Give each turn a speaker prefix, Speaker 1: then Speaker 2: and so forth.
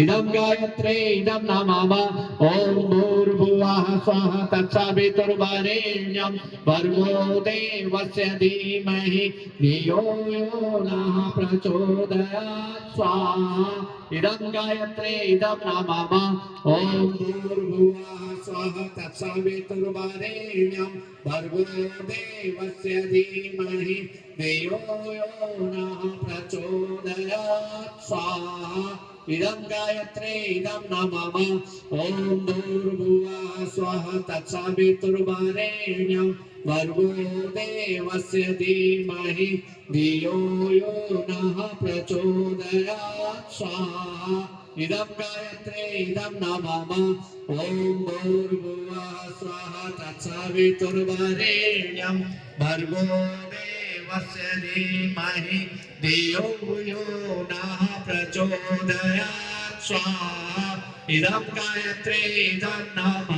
Speaker 1: इदं गायत्रे इदं नमः ॐ भूर्भुवः स्वः तत्सवितुर्वरेण्यं भर्गो देवस्य धीमहि धियो यो नः प्रचोदयात् स्वाहा इदं गायत्रे इदं नमः ॐ भूर्भुवः स्वः तत्सवितुर्वरेण्यं भर्गो देवस्य धीमहि धियो यो नः प्रचोदयात् स्वाहा इदं गायत्रे इदं नमः ॐ भूर्भुवः स्वः तत्सवितुर्वरेण्यं भर्गो देवस्य धीमहि धियो यो नः प्रचोदयात् स्वाहा इदं गायत्रे इदं नमः ॐ भूर्भुवः स्वः तत्सवितुर्वरेण्यं भर्गो देवस्य धीमहि धियो यो नः प्रचोदयात् स्वाहा इदं गायत्रे इदं नमः